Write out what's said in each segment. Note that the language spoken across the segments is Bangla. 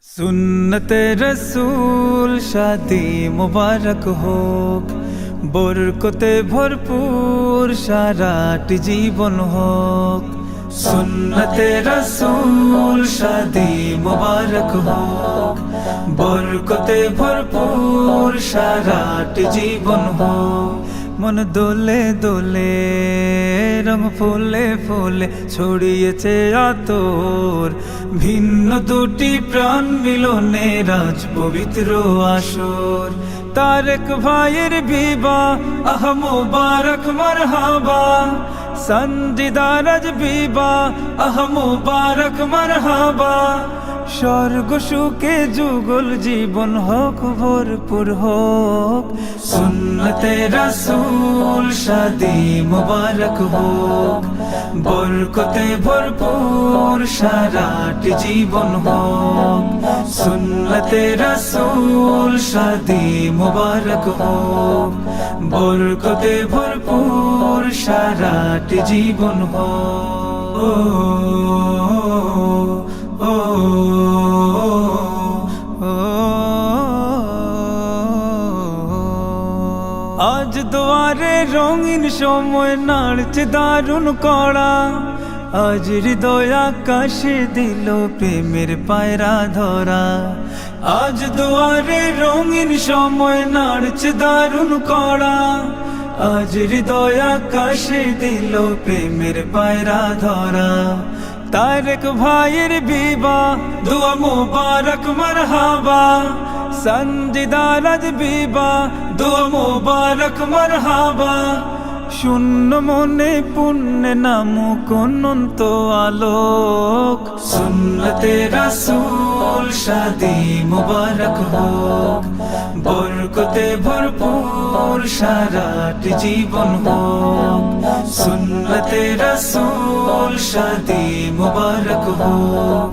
सुन्नते रसूल शादी मुबारक होक, बरकते भरपूर साराटी जीवन होक। सुन्नते रसूल शादी मुबारक होक, बरकते भरपूर साराटी जीवन होक। मन दोले दोले रंग ফুলে ফুলে ছড়িয়েছে আতর, ভিন্ন দুটি প্রাণ মিলনে রাজ পবিত্র আসর। তারেক ভাইয়ের বিবাহ আহ মুবারক মারহাবা, সঞ্জিদার আজ বিবাহ আহ মুবারক মারহাবা। স্বর্গ সুখে যুগল জীবন হোক ভরপুর হোক। সুন্নতে রাসূল শাদি মুবারক হোক, বরকতে ভরপুর সারাটি জীবন হোক। সুন্নতে রাসূল শাদি মুবারক হোক, বরকতে ভরপুর সারাটি জীবন হোক। আজ দুয়ারে রঙিন সময় নাড়ছে দারুণ কড়া, আজ হৃদয় আকাশে দিল প্রেমের পায়রা ধরা। আজ দুয়ারে রঙিন সময় নাড়ছে দারুণ কড়া, আজ হৃদয় আকাশে দিল প্রেমের পায়রা ধরা। তারেক ভাইয়ের বিবাহ দুয়া মুবারক মারহাবা, সঞ্জিদার আজ বিবাহ দুয়া মুবারক মারহাবা। শূন্য মনে পুণ্যে নামুক অনন্ত আলোক। সুন্নতে রাসূল শাদি মুবারক হোক, বরকতে ভরপুর সারাটি জীবন হোক। সুন্নতে রাসূল শাদি মুবারক হোক,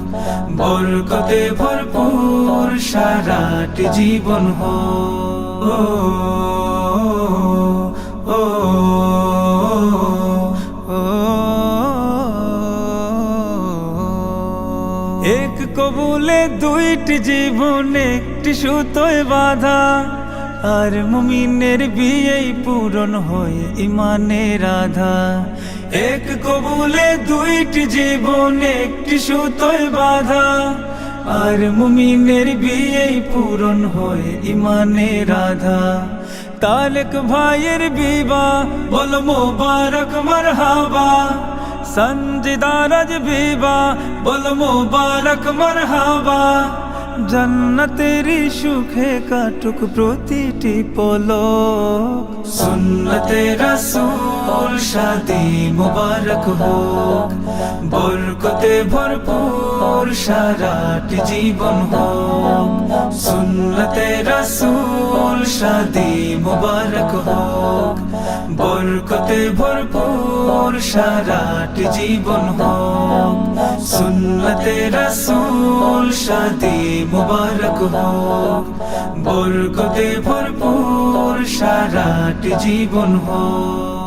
বরকতে ভরপুর সারাটি জীবন হোক। এক কবুলে দুইটি জীবন একটি সুতোয় বাঁধা, আর মুমিনের বিয়েই পূরণ হয় ইমানের আধা। এক কবুলে দুইটি জীবন একটি সুতোয় বাঁধা, আর মুমিনের বিয়েই পূরণ হয় ইমানের আধা। তারেক ভাইয়ের বিবাহ বল মুবারক মারহাবা, সঞ্জিদার আজ বিবাহ বল মুবারক মারহাবা। জান্নাতেরি সুখে কাটুক প্রতিটি পলক। সুন্নতে রাসূল শাদি মুবারক হোক, বরকতে ভরপুর সারাটি জীবন হোক। সুন্নতে রাসূল শাদি মুবারক হোক, বরকতে ভরপুর সারাটি জীবন হোক। সুন্নতে রাসূল শাদি মুবারক হোক, বরকতে ভরপুর সারাটি জীবন হোক।